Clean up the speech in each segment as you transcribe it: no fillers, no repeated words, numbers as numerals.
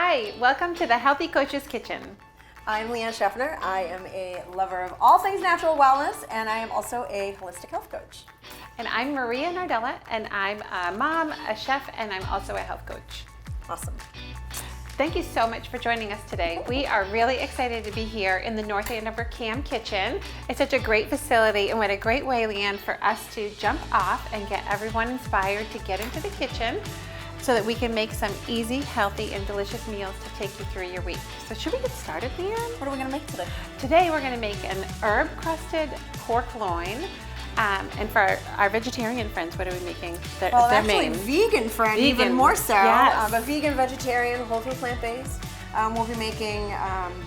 Hi, welcome to the Healthy Coach's Kitchen. I'm Leanne Schaffner. I am a lover of all things natural wellness, and I am also a holistic health coach. And I'm Maria Nardella, and I'm a mom, a chef, and I'm also a health coach. Awesome. Thank you so much for joining us today. We are really excited to be here in the North Andover CAM kitchen. It's such a great facility, and what a great way, Leanne, for us to jump off and get everyone inspired to get into the kitchen so that we can make some easy, healthy, and delicious meals to take you through your week. So should we get started, Leanne? What are we going to make today? Today we're going to make an herb-crusted pork loin. And for our vegetarian friends, what are we making? Well, actually, vegan friend, even more so. Yes. But vegan, vegetarian, whole food, plant-based. We'll be making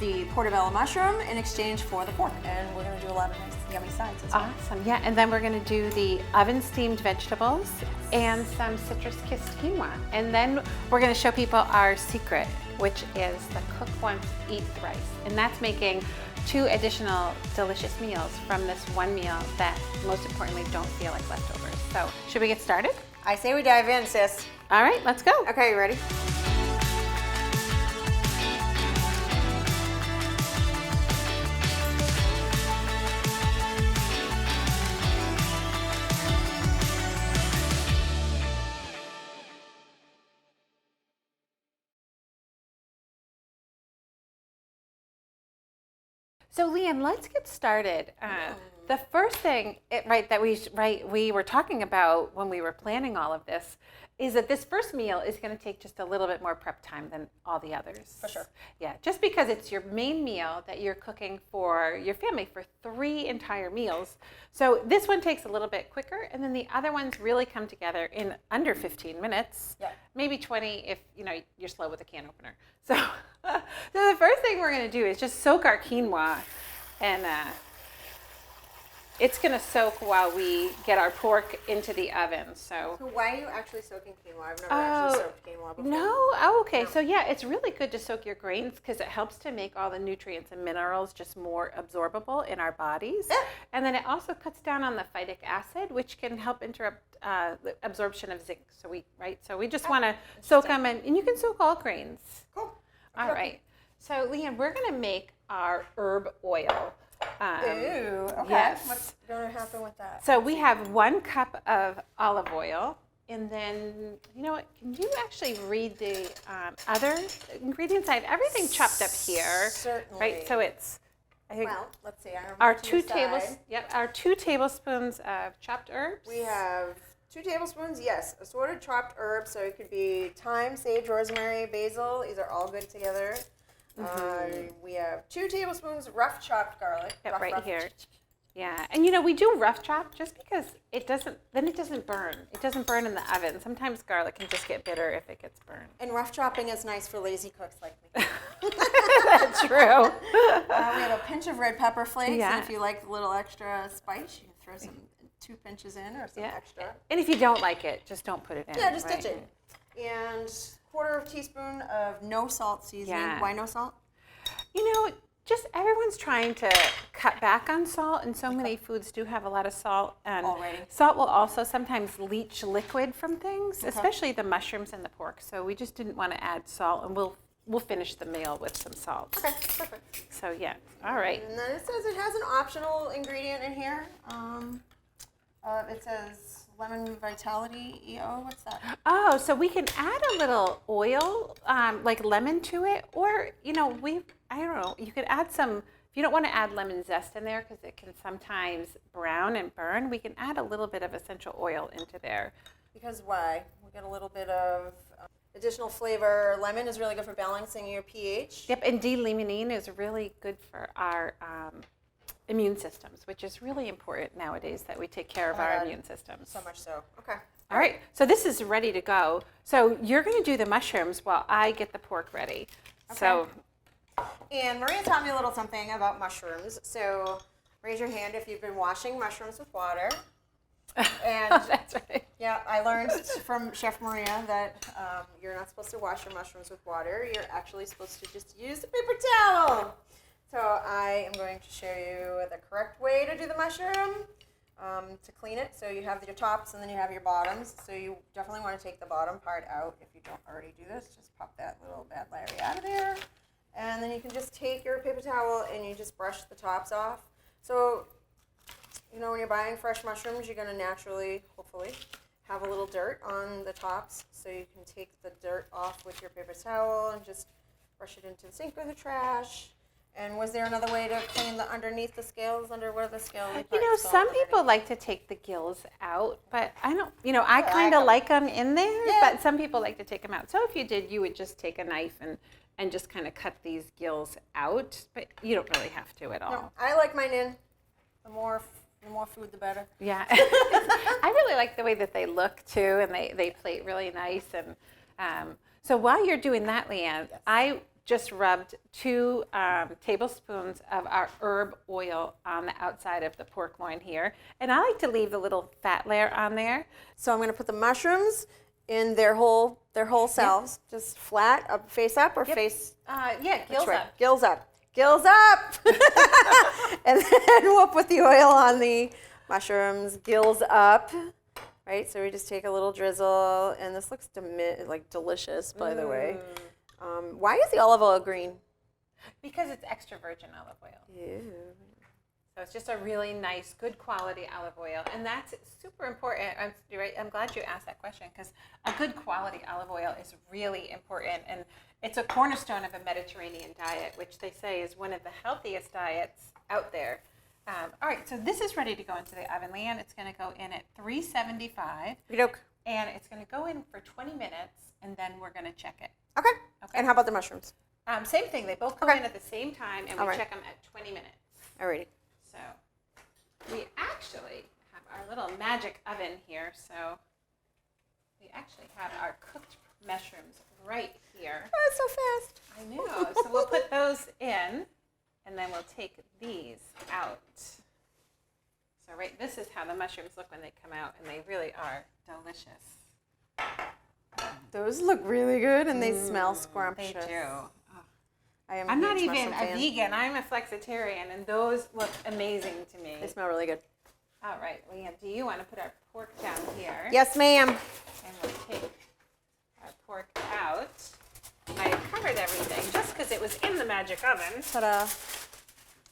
the Portobello mushroom in exchange for the pork, and we're going to do a lot of nice, yummy sides as well. Awesome, yeah. And then we're going to do the oven-steamed vegetables and some citrus-kissed quinoa. And then we're going to show people our secret, which is the cook once, eat thrice. And that's making 2 additional delicious meals from this one meal that, most importantly, don't feel like leftovers. So, should we get started? I say we dive in, sis. All right, let's go. Okay, you ready? So Leanne, let's get started. The first thing, that we were talking about when we were planning all of this is that this first meal is going to take just a little bit more prep time than all the others. For sure. Yeah, just because it's your main meal that you're cooking for your family for 3 entire meals. So this one takes a little bit quicker, and then the other ones really come together in under 15 minutes. Yeah. Maybe 20 if you're slow with a can opener. So, so the first thing we're going to do is just soak our quinoa, and it's going to soak while we get our pork into the oven. So why are you actually soaking quinoa? I've never actually soaked quinoa before. No? Oh, okay. No. So yeah, it's really good to soak your grains because it helps to make all the nutrients and minerals just more absorbable in our bodies. And then it also cuts down on the phytic acid, which can help interrupt the absorption of zinc. So we just want to soak them, and you can soak all grains. Cool. All right. So Leanne, we're going to make our herb oil. Ooh, okay. Yes. What's going to happen with that? So we have 1 cup of olive oil, and then, you know what, can you actually read the other ingredients? I have everything chopped up here. Certainly. Right, so it's, I think, Well, let's see. our 2 tablespoons of chopped herbs. We have 2 tablespoons, yes, assorted chopped herbs. So it could be thyme, sage, rosemary, basil. These are all good together. We have 2 tablespoons rough chopped garlic. Yep, right here. Yeah, and we do rough chop just because it doesn't burn. It doesn't burn in the oven. Sometimes garlic can just get bitter if it gets burned. And rough chopping is nice for lazy cooks like me. That's true. We have a pinch of red pepper flakes. Yeah. And if you like a little extra spice, you can throw some 2 pinches in or some extra. And if you don't like it, just don't put it in. Yeah, just ditch it. And 1/4 teaspoon of no salt seasoning. Yeah. Why no salt? Just everyone's trying to cut back on salt, and so many foods do have a lot of salt. And Already. salt will also sometimes leach liquid from things, especially the mushrooms and the pork. So we just didn't want to add salt, and we'll finish the meal with some salt. Okay, perfect. So yeah, all right. And then it says it has an optional ingredient in here. It says lemon vitality EO. What's that? Oh, so we can add a little oil, like lemon to it, or I don't know. You could add some. If you don't want to add lemon zest in there because it can sometimes brown and burn, we can add a little bit of essential oil into there. Because why? We get a little bit of additional flavor. Lemon is really good for balancing your pH. Yep, and D-limonene is really good for our immune systems, which is really important nowadays that we take care of our immune systems. So much so. Okay. All right, so this is ready to go. So you're going to do the mushrooms while I get the pork ready. Okay. So. And Maria taught me a little something about mushrooms. So raise your hand if you've been washing mushrooms with water. And that's right. Yeah, I learned from Chef Maria that you're not supposed to wash your mushrooms with water. You're actually supposed to just use a paper towel. So I am going to show you the correct way to do the mushroom. To clean it. So you have your tops and then you have your bottoms. So you definitely want to take the bottom part out. If you don't already do this, just pop that little bad Larry out And then you can just take your paper towel and you just brush the tops off. So, you know, when you're buying fresh mushrooms, you're going to naturally, hopefully, have a little dirt on the tops. So you can take the dirt off with your paper towel and just brush it into the sink or the trash. And was there another way to clean the underneath the scales, under where the scaly parts You know, some underneath? people like to take the gills out, but I don't, you know, I kind of 'em. like them in there, Yeah. but some people like to take them out. So if you did, you would just take a knife and just kind of cut these gills out, but you don't really have to at all. No, I like mine in. The more food, the better. Yeah. I really like the way that they look too, and they plate really nice. And so while you're doing that, Leanne, Yes. I just rubbed 2 tablespoons of our herb oil on the outside of the pork loin here. And I like to leave the little fat layer on there. So I'm going to put the mushrooms in their whole selves, just flat, up, face up, or face. Yeah, gills right. up. Gills up. Gills up. And then we'll put the oil on the mushrooms. Gills up. Right. So we just take a little drizzle, and this looks like delicious, by the way. Why is the olive oil green? Because it's extra virgin olive oil. Ew. So it's just a really nice, good quality olive oil. And that's super important. I'm glad you asked that question, because a good quality olive oil is really important. And it's a cornerstone of a Mediterranean diet, which they say is one of the healthiest diets out there. All right, so this is ready to go into the oven, Leanne. It's going to go in at 375. Okey-doke. And it's going to go in for 20 minutes, and then we're going to check it. Okay. Okay. And how about the mushrooms? Same thing. They both go Okay. in at the same time, and All we right. check them at 20 minutes. Alrighty. So we actually have our little magic oven here. So we actually have our cooked mushrooms right here. Oh, it's so fast. I know. So we'll put those in, and then we'll take these out. So this is how the mushrooms look when they come out, and they really are delicious. Those look really good, and they smell scrumptious. They do. I'm not huge even mushroom a fan. vegan. I'm a flexitarian, and those look amazing to me. They smell really good. All right, Leanne, do you want to put our pork down here? Yes, ma'am. And we'll take our pork out. I covered everything just because it was in the magic oven. Ta-da.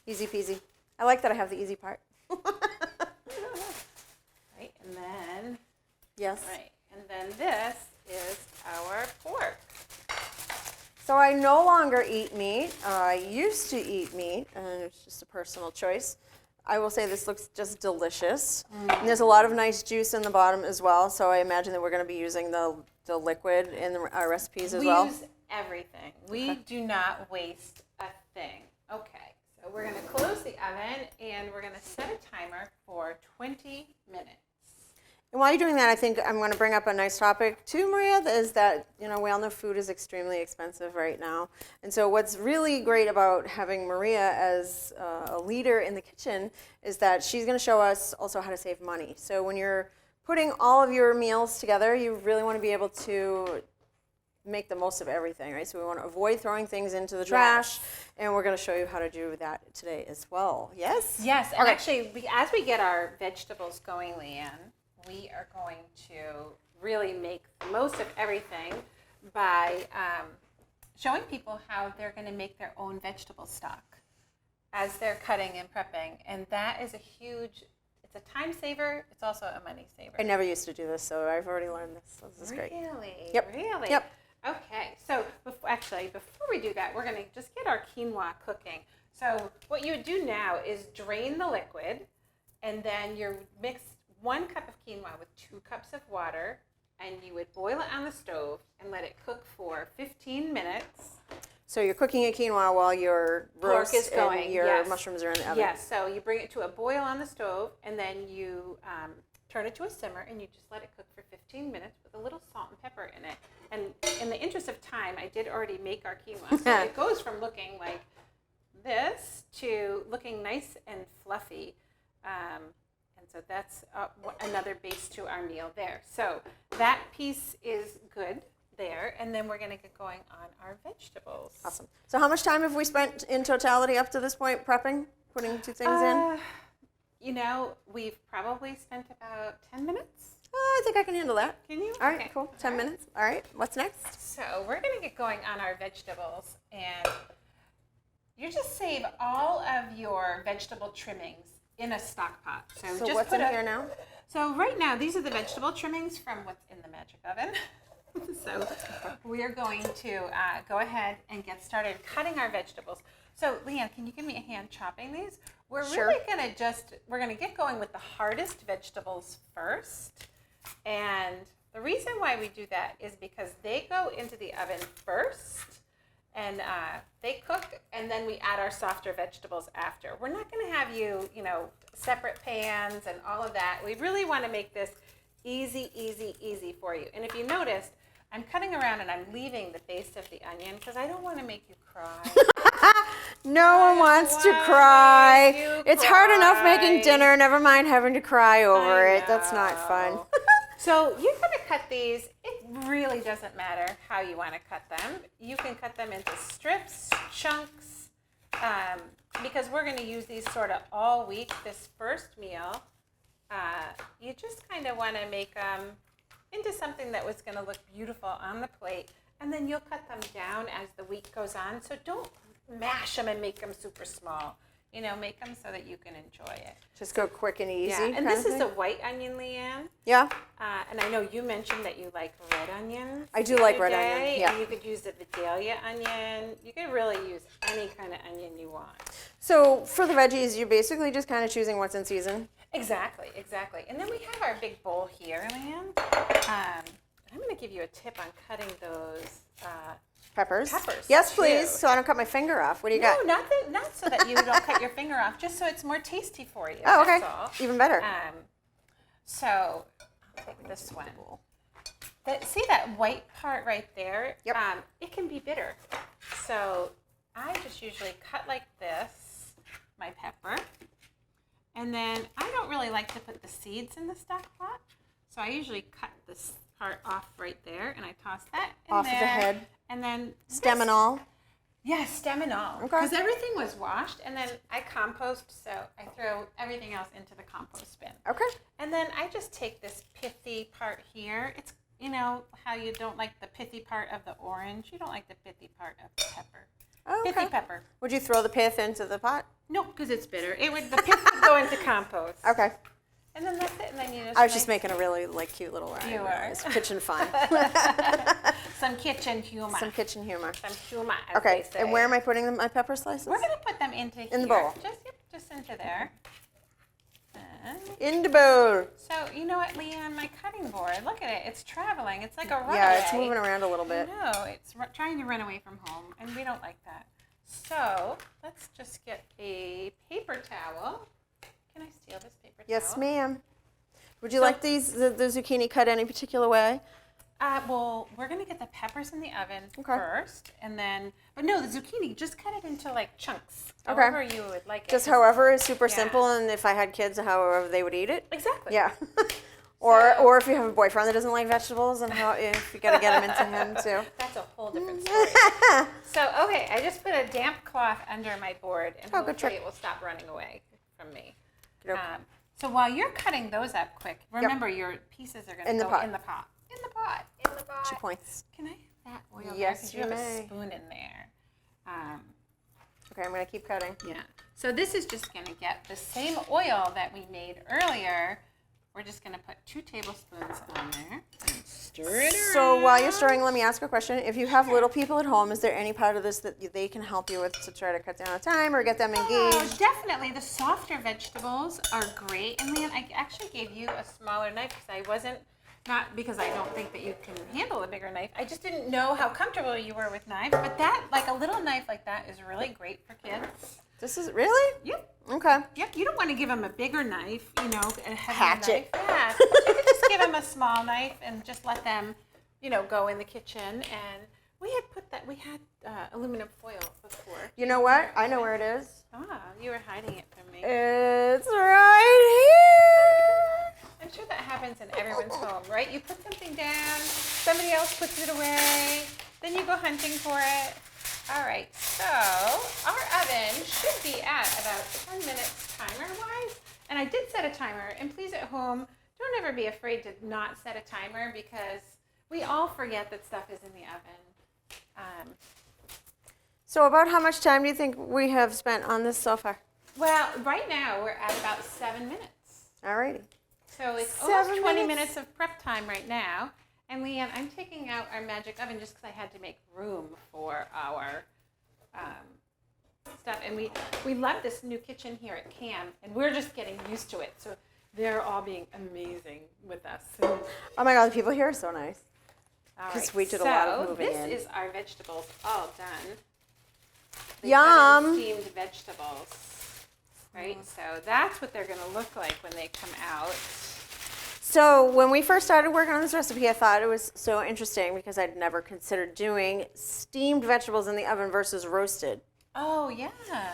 Easy peasy. I like that I have the easy part. Right, and then, Yes. right, and then this is our pork. So I no longer eat meat. I used to eat meat, and it's just a personal choice. I will say this looks just delicious. And there's a lot of nice juice in the bottom as well, so I imagine that we're going to be using the liquid in our recipes as well. We use everything. We do not waste a thing. Okay, so we're going to close the oven, and we're going to set a timer for 20 minutes. And while you're doing that, I think I'm going to bring up a nice topic too, Maria, is that, we all know food is extremely expensive right now. And so what's really great about having Maria as a leader in the kitchen is that she's going to show us also how to save money. So when you're putting all of your meals together, you really want to be able to make the most of everything, right? So we want to avoid throwing things into the trash, and we're going to show you how to do that today as well. Yes? Yes, and actually, as we get our vegetables going, Leanne, we are going to really make the most of everything by showing people how they're going to make their own vegetable stock as they're cutting and prepping. And that is it's a time saver. It's also a money saver. I never used to do this, so I've already learned this. So this is great. Really? Yep. Really? Yep. Okay, so before we do that, we're going to just get our quinoa cooking. So what you would do now is drain the liquid, and then you mix 1 cup of quinoa with 2 cups of water, and you would boil it on the stove and let it cook for 15 minutes. So you're cooking your quinoa while your roast Pork is going, and your yes. mushrooms are in the oven. Yes, so you bring it to a boil on the stove, and then you turn it to a simmer, and you just let it cook for 15 minutes with a little salt and pepper in it. And in the interest of time, I did already make our quinoa. So it goes from looking like this to looking nice and fluffy. And so that's another base to our meal there. So that piece is good there. And then we're going to get going on our vegetables. Awesome. So how much time have we spent in totality up to this point prepping, putting 2 things in? We've probably spent about 10 minutes. I think I can handle that. Can you? All right, Okay. cool. 10 minutes. All right, what's next? So we're going to get going on our vegetables. And you just save all of your vegetable trimmings in a stock pot. So just what's in here now? So right now, these are the vegetable trimmings from what's in the magic oven. So we are going to go ahead and get started cutting our vegetables. So Leanne, can you give me a hand chopping these? We're really going to we're going to get going with the hardest vegetables first. And the reason why we do that is because they go into the oven first and they cook, and then we add our softer vegetables after. We're not going to have you separate pans and all of that. We really want to make this easy, easy, easy for you. And if you noticed, I'm cutting around and I'm leaving the base of the onion because I don't want to make you cry. No one wants to cry. It's hard enough making dinner, never mind having to cry over it. That's not fun. So you're going to cut these. It really doesn't matter how you want to cut them. You can cut them into strips, chunks, because we're going to use these sort of all week. This first meal, you just kind of want to make them into something that was going to look beautiful on the plate, and then you'll cut them down as the week goes on. So don't mash them and make them super small. Make them so that you can enjoy it. Just go quick and easy. Yeah, and this is the white onion, Leanne. Yeah. And I know you mentioned that you like red onions. I do like red onion, yeah. And you could use the Vidalia onion. You could really use any kind of onion you want. So for the veggies, you're basically just kind of choosing what's in season? Exactly. And then we have our big bowl here, Leanne. I'm going to give you a tip on cutting those Peppers? Peppers. Yes, please, too. so I don't cut my finger off. What do you got? No, not so that you don't cut your finger off, just so it's more tasty for you. Oh, okay. That's all. Even better. So I'll take this one. See that white part right there? Yep. It can be bitter. So I just usually cut like this, my pepper. And then I don't really like to put the seeds in the stock pot. So I usually cut this part off right there, and I toss that in off there. of the head. And then stem and all? Yeah, stem and all. Okay. Because everything was washed, and then I compost, so I throw everything else into the compost bin. Okay. And then I just take this pithy part here. It's, how you don't like the pithy part of the orange. You don't like the pithy part of the pepper. Oh, okay. Pithy pepper. Would you throw the pith into the pot? Nope, because it's bitter. The pith would go into compost. Okay. And then that's it. And then you just I was just making a really cute little You are. kitchen fun. Some kitchen humor. Some kitchen humor. Some humor, as Okay, they say. and where am I putting my pepper slices? We're going to put them into here. In the bowl. Just into there. In the bowl. So, you know what, Leanne, my cutting board, look at it. It's traveling. It's like a runaway. Yeah, it's moving around a little bit. No, it's trying to run away from home, and we don't like that. So, let's just get a paper towel. Can I steal this paper towel? Yes, ma'am. Would you like the zucchini cut any particular way? Well, we're going to get the peppers in the oven first, and then, but no, the zucchini, just cut it into like chunks, however you would like it. Just however is super simple, and if I had kids, however they would eat it. Exactly. Yeah. Or if you have a boyfriend that doesn't like vegetables, and if you got to get them into him too. That's a whole different story. So, okay, I just put a damp cloth under my board, and hopefully it will stop running away from me. So while you're cutting those up quick, remember your pieces are going to go in the pot. In the pot. 2 points. Can I have that oil? Yes, you have may. a spoon in there. Okay, I'm going to keep cutting. Yeah. So this is just going to get the same oil that we made earlier. We're just going to put 2 tablespoons on there and stir it around. So while you're stirring, let me ask a question. If you have little people at home, is there any part of this that they can help you with to try to cut down the time or get them engaged? Oh, definitely. The softer vegetables are great. And Leanne, I actually gave you a smaller knife because not because I don't think that you can handle a bigger knife. I just didn't know how comfortable you were with knives. But a little knife like that is really great for kids. This is really? Yep. Okay. Yep. You don't want to give them a bigger knife, a heavier Hatchet. knife. Yeah. So you could just give them a small knife and just let them, go in the kitchen. And we had aluminum foil before. You know what? I know where it is. Ah, you were hiding it from me. It's right here. I'm sure that happens in everyone's home, right? You put something down, somebody else puts it away, then you go hunting for it. All right, so our oven should be at about 10 minutes timer-wise. And I did set a timer, and please at home, don't ever be afraid to not set a timer because we all forget that stuff is in the oven. So about how much time do you think we have spent on this so far? Well, right now we're at about 7 minutes. Alrighty. So it's 7 almost 20 minutes. minutes of prep time right now. And Leanne, I'm taking out our magic oven just because I had to make room for our stuff. And we love this new kitchen here at CAM, and we're just getting used to it. So they're all being amazing with us. Oh my God, the people here are so nice. All Because right, we did a lot of moving in. this is our vegetables all done. The Yum. oven-steamed vegetables, right? So that's what they're going to look like when they come out. So when we first started working on this recipe, I thought it was so interesting because I'd never considered doing steamed vegetables in the oven versus roasted. Oh, yeah.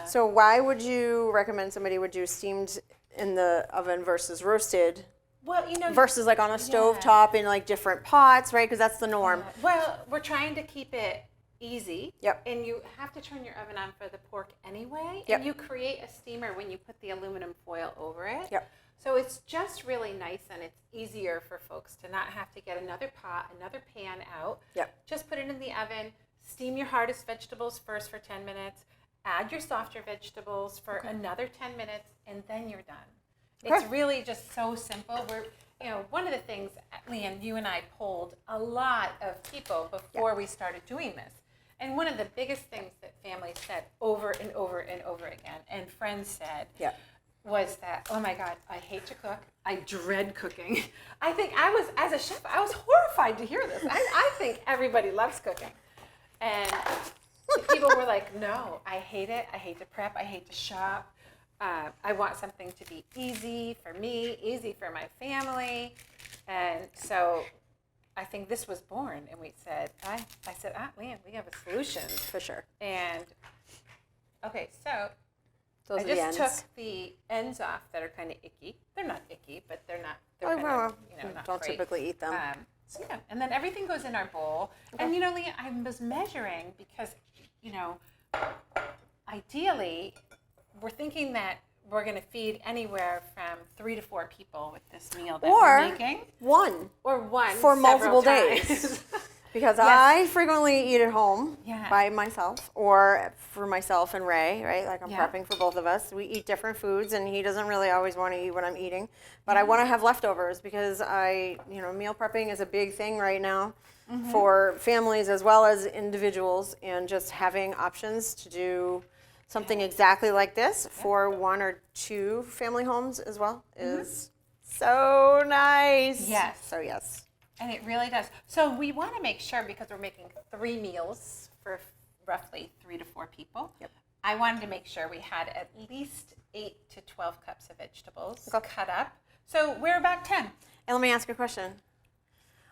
So why would you recommend somebody would do steamed in the oven versus roasted? Well, you know, versus like on a stove top in like different pots, right? Because that's the norm. Well, we're trying to keep it easy. Yep. And you have to turn your oven on for the pork anyway. Yep. And you create a steamer when you put the aluminum foil over it. Yep. So it's just really nice, and it's easier for folks to not have to get another pot, another pan out. Yep. Just put it in the oven. Steam your hardest vegetables first for 10 minutes. Add your softer vegetables for another 10 minutes, and then you're done. It's really just so simple. We're, you know, one of the things, Leanne, you and I polled a lot of people before we started doing this. And one of the biggest things that families said over and over and over again, and friends said, was that, oh my God, I hate to cook. I dread cooking. I think as a chef, I was horrified to hear this. I think everybody loves cooking. And people were like, no, I hate it. I hate to prep. I hate to shop. I want something to be easy for me, easy for my family. And so I think this was born. And we said, I said, Leanne, we have a solution. For sure. And, okay, so Those I are the just ends. took the ends off that are kind of icky. They're not icky, but they're not, Oh, they're kind well, of, you know, not don't great. typically eat them. So yeah, and then everything goes in our bowl. And you know, Leanne, I was measuring because, you know, ideally, we're thinking that we're going to feed anywhere from 3 to 4 people with this meal that we're making. One. Or one For multiple several days. times. Because I frequently eat at home Yeah. by myself or for myself and Ray, right? Like I'm Yeah. prepping for both of us. We eat different foods and he doesn't really always want to eat what I'm eating. But I want to have leftovers because meal prepping is a big thing right now for families as well as individuals, and just having options to do something exactly like this for 1 or 2 family homes as well is so nice. Yes. So yes. And it really does. So we want to make sure, because we're making 3 meals for roughly 3 to 4 people. Yep. I wanted to make sure we had at least 8 to 12 cups of vegetables cut up. So we're about 10. And let me ask you a question.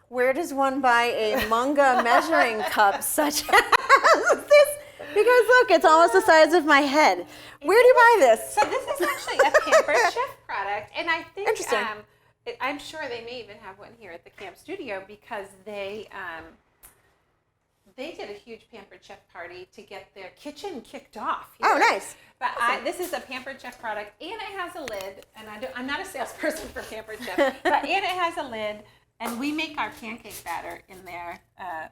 Where does one buy a manga measuring cup such as this? Because look, it's almost the size of my head. Where do you buy this? So this is actually a Pampered Chef product, and I think Interesting. I'm sure they may even have one here at the camp studio, because they did a huge Pampered Chef party to get their kitchen kicked off here. Oh, nice. But this is a Pampered Chef product, and it has a lid, and I'm not a salesperson for Pampered Chef, and it has a lid, and we make our pancake batter in there.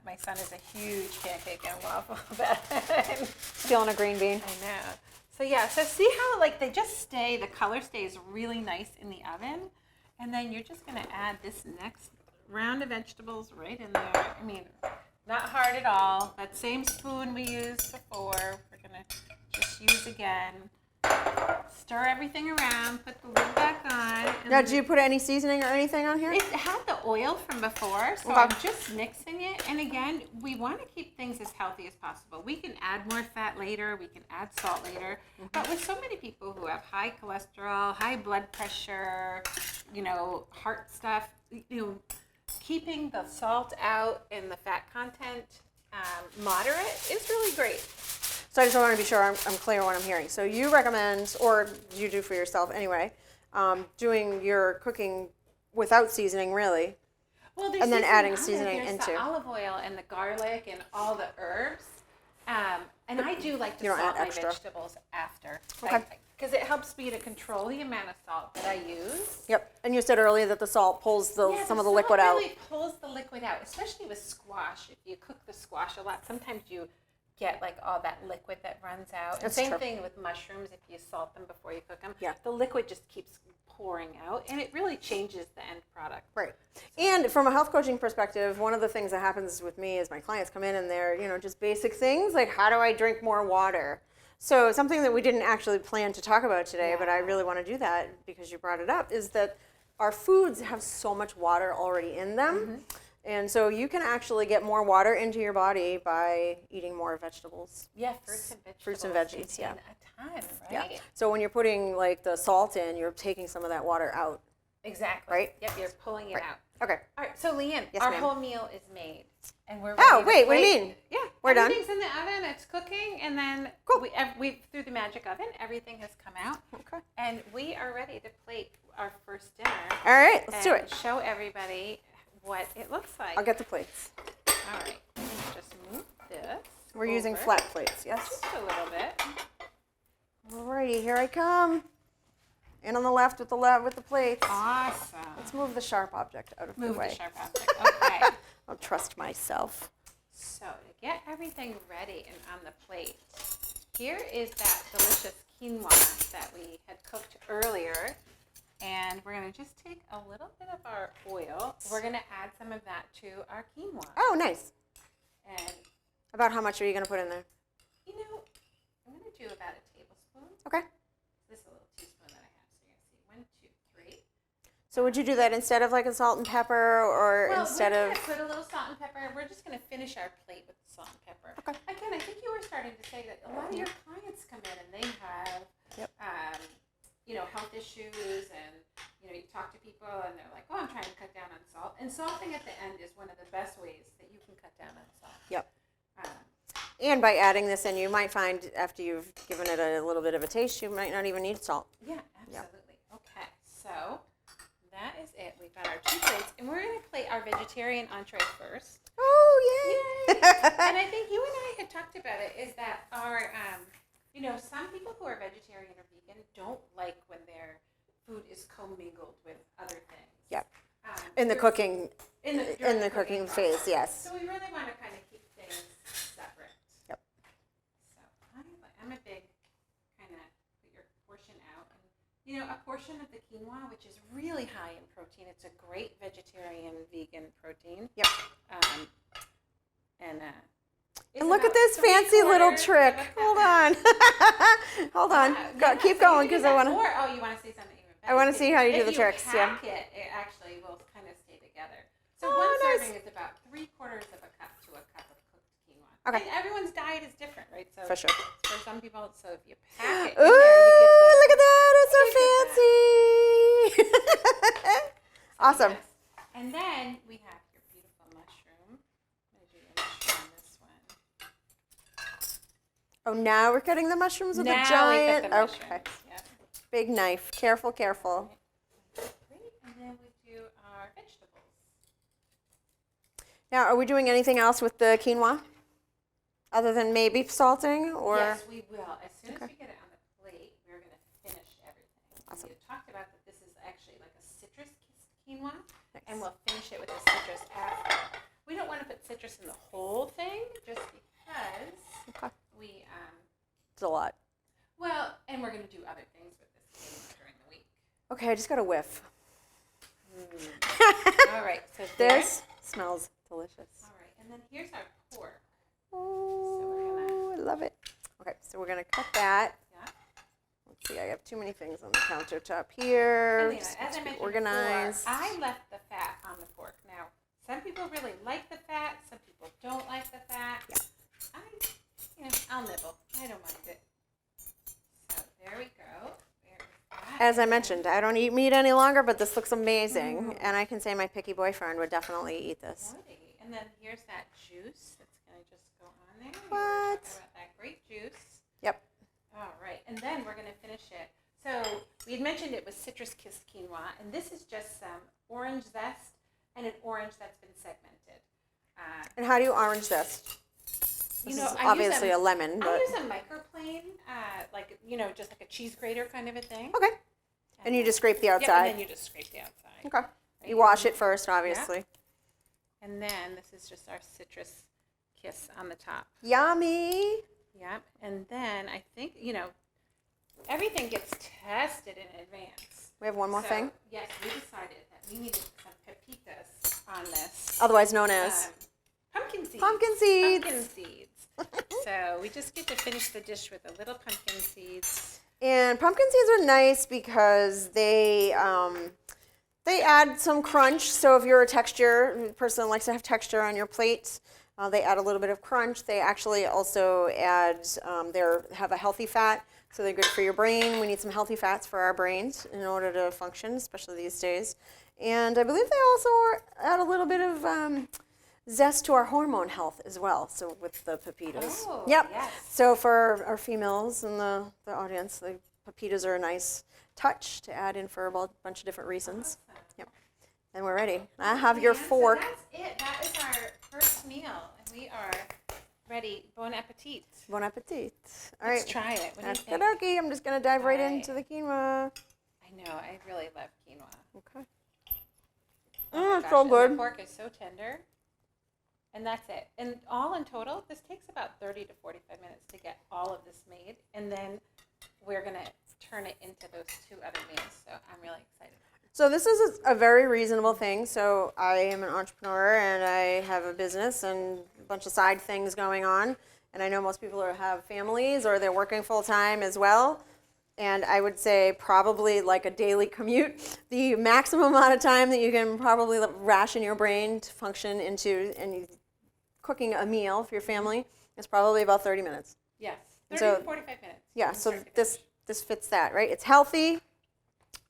My son is a huge pancake and waffle fan. Feeling a green bean. I know. So yeah, so see how they just stay, the color stays really nice in the oven, and then you're just gonna add this next round of vegetables right in there. I mean, not hard at all. That same spoon we used before, we're gonna just use again. Stir everything around, put the lid back on. Now, do you put any seasoning or anything on here? It had the oil from before, so Okay. I'm just mixing it. And again, we want to keep things as healthy as possible. We can add more fat later, we can add salt later. But with so many people who have high cholesterol, high blood pressure, heart stuff, keeping the salt out and the fat content moderate is really great. So I just want to be sure I'm clear on what I'm hearing. So you recommend, or you do for yourself anyway, doing your cooking without seasoning, really. Well, and then adding there's seasoning the into. olive oil and the garlic and all the herbs. And I do like to You don't salt add my extra. vegetables after. Okay. Because it helps me to control the amount of salt that I use. Yep. And you said earlier that the salt pulls some of the liquid salt out. really pulls the liquid out, especially with squash. If you cook the squash a lot, sometimes you get like all that liquid that runs out. And That's same true. thing with mushrooms. If you salt them before you cook them, Yeah. the liquid just keeps pouring out, and it really changes the end product. Right. And from a health coaching perspective, one of the things that happens with me is my clients come in and they're, just basic things like, how do I drink more water? So something that we didn't actually plan to talk about today, but I really want to do that because you brought it up, is that our foods have so much water already in them. And so you can actually get more water into your body by eating more vegetables. Yeah, fruits and vegetables. Fruits and veggies, yeah. A ton, right? Yeah. So when you're putting like the salt in, you're taking some of that water out. Exactly. Right? Yep, you're pulling it out. Okay. All right, so Leanne, Yes, our ma'am. whole meal is made. And we're Oh, ready to wait, what do you plate. mean? Yeah, We're done? everything's in the oven, it's cooking, and then Cool. we through the magic oven, everything has come out. Okay. And we are ready to plate our first dinner. All right, let's do and it. show everybody what it looks like. I'll get the plates. All right, let's just move this. We're using over flat plates, yes? just a little bit. Alrighty, here I come. And on the left with the plates. Awesome. Let's move the sharp object out of the Move way. the sharp object. Okay. I'll trust myself. So to get everything ready and on the plate, here is that delicious quinoa that we had cooked earlier. And we're going to just take a little bit of our oil. We're going to add some of that to our quinoa. Oh, nice. And, About how much are you going to put in there? I'm going to do about a tablespoon. Okay. This is a little teaspoon that I have. So you're going to see 1, 2, 3. So would you do that instead of like a salt and pepper or instead we're of... going to put a little salt and pepper. We're just going to finish our plate with the salt and pepper. Okay. Again, I think you were starting to say that a lot of your clients come in and they have, health issues, and you talk to people and they're like, oh, I'm trying to cut down on salt. And salting at the end is one of the best ways that you can cut down on salt. Yep. Um, And by adding this in, you might find after you've given it a little bit of a taste, you might not even need salt. Yeah, absolutely. Okay, so that is it. We've got our 2 plates, and we're going to plate our vegetarian entree first. Oh, yay! And I think you and I had talked about it, is that our, some people who are vegetarian or vegan don't like when their food is commingled with other things. Yep. In the cooking, during the cooking phase, process. yes. So we really want to kind of keep things separate. Yep. So I'm a big kind of put your portion out. And, a portion of the quinoa, which is really high in protein. It's a great vegetarian, vegan protein. Yep. And look at this fancy little trick. Hold on. Hold on. Keep going because I want to. Or, you want to say something even better. I want to see how you do the tricks. If you pack it actually will kind of stay together. So one serving is about 3/4 of a cup to a cup of cooked quinoa. Okay. And everyone's diet is different, right? So For sure. For some people, so if you pack it, Ooh, look at that. It's so fancy. Awesome. Yes. And then we have your beautiful mushroom. I'm going to do your mushroom on this one. Oh, now we're cutting the mushrooms with Now a giant. we cut the mushrooms. Okay. Yep. Big knife. Careful, careful. Great. And then we do our vegetables. Now, are we doing anything else with the quinoa? Other than maybe salting or? Yes, we will. As soon as we get it on the plate, we're going to finish everything. Awesome. We talked about that this is actually like a citrus quinoa, Nice. and we'll finish it with the citrus after. We don't want to put citrus in the whole thing, just because we, It's a lot. well, and we're going to do other things with this quinoa during the week. Okay, I just got a whiff. All right, so This smells delicious. All right, and then here's our pork. Oh, I love it. Okay, so we're gonna cut that. Yeah. Let's see, I have too many things on the countertop here. And, Just as I to be mentioned organized. before, I left the fat on the pork. Now, some people really like the fat. Some people don't like the fat. Yeah. I'll nibble. I don't mind it. So there we go. There is that. As I mentioned, I don't eat meat any longer, but this looks amazing, and I can say my picky boyfriend would definitely eat this. And then here's that juice that's going to just go on there. What? Talk about that great juice. Yep. All right, and then we're going to finish it. So we had mentioned it was citrus kissed quinoa, and this is just some orange zest and an orange that's been segmented. And how do you orange zest? This is obviously a lemon, but I use a microplane, just like a cheese grater kind of a thing. okay. And you just scrape the Yeah, outside. and then you just scrape the outside. Okay. You wash it first, obviously. And then this is just our citrus kiss on the top. Yummy. Yep. And then I think, everything gets tested in advance. We have one more thing. Yes, we decided that we needed some pepitas on this. Otherwise known as pumpkin seeds. Pumpkin seeds. Pumpkin seeds. So we just get to finish the dish with a little pumpkin seeds. And pumpkin seeds are nice because they add some crunch. So if you're a person that likes to have texture on your plate, they add a little bit of crunch. They actually also have a healthy fat, so they're good for your brain. We need some healthy fats for our brains in order to function, especially these days. And I believe they also add a little bit of zest to our hormone health as well. So with the pepitas. Oh, yep. Yes. So for our females in the audience, the pepitas are a nice touch to add in for a bunch of different reasons. Awesome. Yep. And we're ready. I have your fork. So that's it. That is our first meal. And we are ready. Bon appetit. Bon appetit. All Let's right. try it. What do you think? Okay, I'm just going to dive right All right. into the quinoa. I know. I really love quinoa. Okay. Oh It's my so gosh, and good. the pork is so tender. And that's it. And all in total, this takes about 30 to 45 minutes to get all of this made. And then we're going to turn it into those 2 other meals. So I'm really excited. So this is a very reasonable thing. So I am an entrepreneur and I have a business and a bunch of side things going on. And I know most people have families or they're working full time as well. And I would say probably like a daily commute, the maximum amount of time that you can probably ration your brain to function into and cooking a meal for your family is probably about 30 minutes. Yes. 30 So- to 45 minutes. Yeah, from so start to this finish. fits that, right? It's healthy.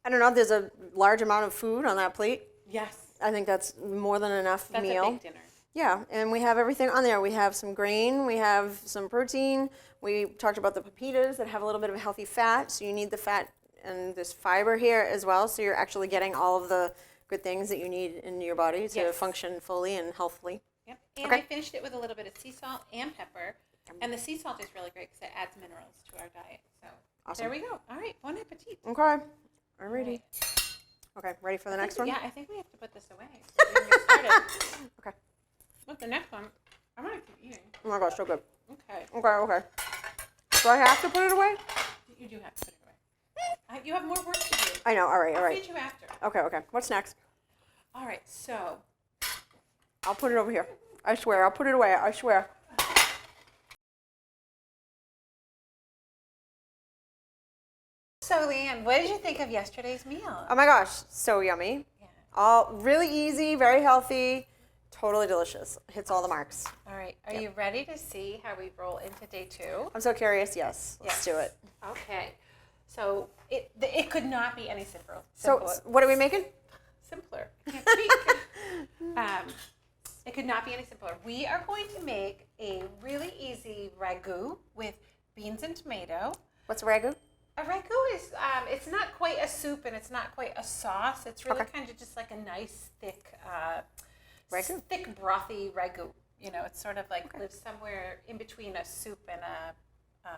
I don't know, there's a large amount of food on that plate. Yes. I think that's more than enough That's meal. a big dinner. Yeah, and we have everything on there. We have some grain, we have some protein. We talked about the pepitas that have a little bit of healthy fat, so you need the fat and this fiber here as well, so you're actually getting all of the good things that you need in your body to Yes. function fully and healthfully. Yep. And Okay. I finished it with a little bit of sea salt and pepper. And the sea salt is really great because it adds minerals to our diet. So Awesome. there we go. All right. Bon appetit. Okay, I'm ready. Right. Okay, ready for the next one? Yeah, I think we have to put this away. So we can get started. Okay. Look, the next one, I'm going to keep eating. Oh my gosh, so good. Okay. Okay. Do I have to put it away? You do have to put it away. You have more work to do. I know, all right. I'll feed you after. Okay. What's next? All right. So I'll put it over here. I swear, I'll put it away. I swear. So, Leanne, what did you think of yesterday's meal? Oh my gosh, so yummy. Yeah. All really easy, very healthy, totally delicious. Hits all the marks. All right. Are you ready to see how we roll into day 2? I'm so curious. Yes, let's do it. Okay. So it could not be any simpler. So what are we making? Simpler. I can't speak. It could not be any simpler. We are going to make a really easy ragu with beans and tomato. What's ragu? A ragu is, it's not quite a soup and it's not quite a sauce. It's really kind of just like a nice thick, Ragu? thick brothy ragu. You know, it's sort of like lives somewhere in between a soup and a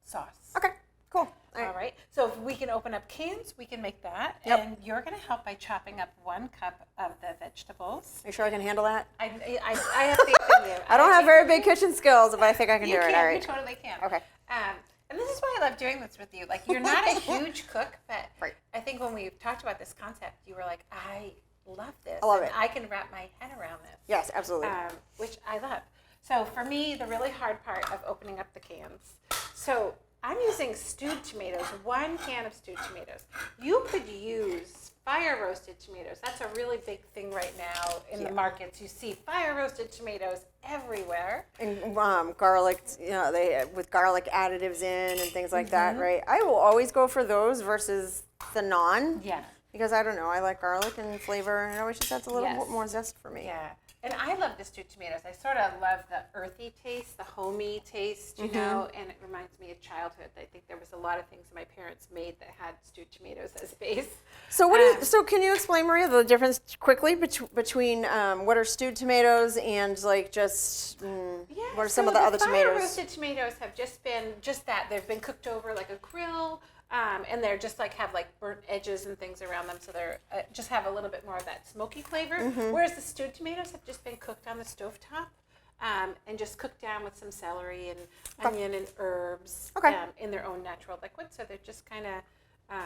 sauce. Okay, cool. All right. So if we can open up cans, we can make that. Yep. And you're going to help by chopping up 1 cup of the vegetables. Are you sure I can handle that? I have faith in you. I don't have very big kitchen skills, but I think I can You do it. can. All right. You totally can. Okay. And this is why I love doing this with you. Like, you're not a huge cook, but Right. I think when we talked about this concept, you were like, I love this. I love and it. I can wrap my head around this. Yes, absolutely. Which I love. So for me, the really hard part of opening up the cans. So I'm using stewed tomatoes, 1 can of stewed tomatoes. You could use fire roasted tomatoes. That's a really big thing right now in the markets. You see fire roasted tomatoes everywhere. And garlic, they with garlic additives in and things like that, right? I will always go for those versus the non. Yeah. Because I don't know, I like garlic and flavor, and it always just adds a little Yes. more zest for me. Yeah. And I love the stewed tomatoes. I sort of love the earthy taste, the homey taste, you know, and it reminds me of childhood. I think there was a lot of things that my parents made that had stewed tomatoes as base. So so can you explain, Maria, the difference quickly between what are stewed tomatoes and like just what are some of the other tomatoes? Fire roasted tomatoes have just been that. They've been cooked over like a grill. And they're just like have like burnt edges and things around them, so they're just have a little bit more of that smoky flavor. Whereas the stewed tomatoes have just been cooked on the stovetop, and just cooked down with some celery and onion and herbs in their own natural liquid. So they're just kind of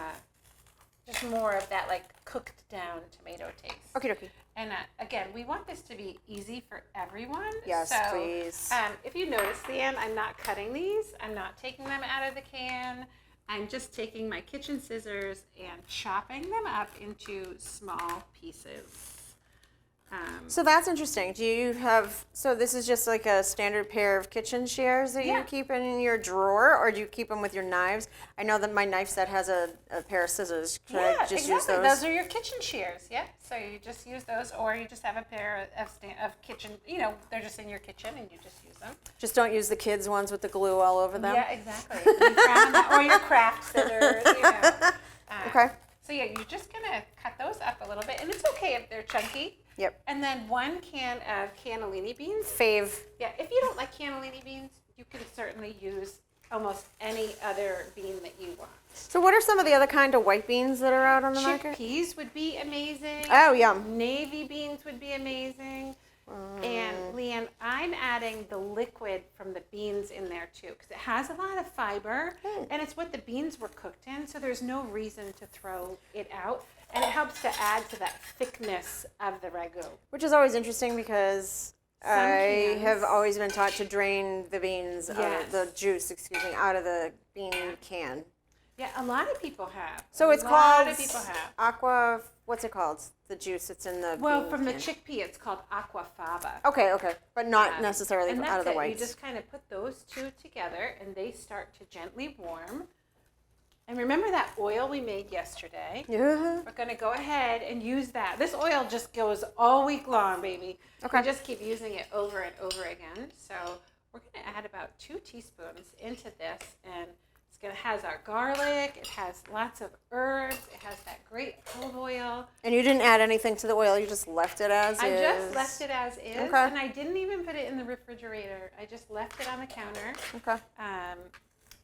just more of that like cooked down tomato taste. Okay, okay. And again, we want this to be easy for everyone. Yes, so, please. If you notice, Leanne, I'm not cutting these. I'm not taking them out of the can. I'm just taking my kitchen scissors and chopping them up into small pieces. So that's interesting. Do you have, so this is just like a standard pair of kitchen shears that you keep in your drawer, or do you keep them with your knives? I know that my knife set has a pair of scissors. Can I just use those? Those are your kitchen shears. Yeah. So you just use those, or you just have a pair of kitchen, they're just in your kitchen and you just use them. Just don't use the kids' ones with the glue all over them. Yeah, exactly. Or your craft scissors, Okay. So yeah, you're just going to cut those up a little bit, and it's okay if they're chunky. Yep. And then 1 can of cannellini beans. Fave. Yeah, if you don't like cannellini beans, you can certainly use almost any other bean that you want. So what are some of the other kind of white beans that are out on the market? Chickpeas would be amazing. Oh, yum. Navy beans would be amazing. And Leanne, I'm adding the liquid from the beans in there too, because it has a lot of fiber, and it's what the beans were cooked in, so there's no reason to throw it out. And it helps to add to that thickness of the ragu. Which is always interesting because I have always been taught to drain the beans, the juice, out of the bean can. Yeah, a lot of people have. So it's called A lot of people have. aqua, what's it called? The juice that's in the bean from can. the chickpea, it's called aquafaba. Okay, but not necessarily and out of the that's it. whites. You just kind of put those two together, and they start to gently warm. And remember that oil we made yesterday? Yeah. We're going to go ahead and use that. This oil just goes all week long, baby. Okay. We just keep using it over and over again. So we're going to add about 2 teaspoons into this, and it has our garlic, it has lots of herbs, it has that great olive oil. And you didn't add anything to the oil, you just left it as is? I just left it as is, Okay. and I didn't even put it in the refrigerator. I just left it on the counter. Okay.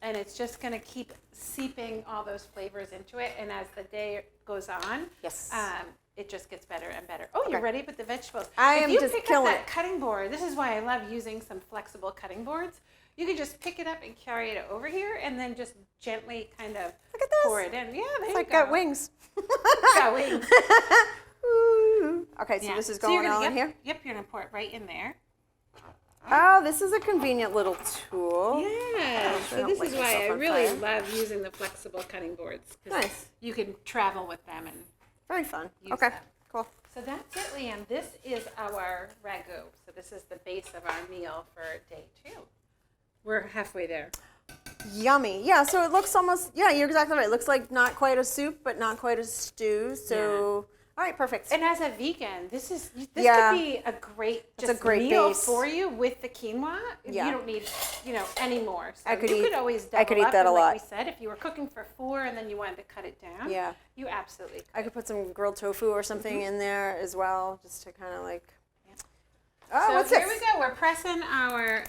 And it's just going to keep seeping all those flavors into it, and as the day goes on, Yes. It just gets better and better. Oh, you're ready with the vegetables. I if am you just pick killing up that it. cutting board, this is why I love using some flexible cutting boards. You can just pick it up and carry it over here, and then just gently kind of Look at this. pour it in. Yeah, there you Like go. got wings. Got wings. Ooh. Okay, so Yeah. this is So you're going gonna- all in here? Yep, you're going to pour it right in there. Oh, this is a convenient little tool. Yeah, sure so don't this light is why myself I on really fire. love using the flexible cutting boards. 'Cause Nice. you can travel with them and Very fun. use Okay, them. cool. So that's it, Leanne. This is our ragu. So this is the base of our meal for day 2. We're halfway there. Yummy. Yeah, so it looks almost, yeah, you're exactly right. It looks like not quite a soup, but not quite a stew. So, all right, perfect. And as a vegan, this Yeah. could be a great It's a just great meal base. for you with the quinoa. Yeah. You don't need, any more. So I could you eat- could always double I could eat up, that a and lot. like we said, if you were cooking for 4 and then you wanted to cut it down, Yeah. you absolutely could. I could put some grilled tofu or something in there as well, just to kind of like. Oh, So what's here this? we go. We're pressing our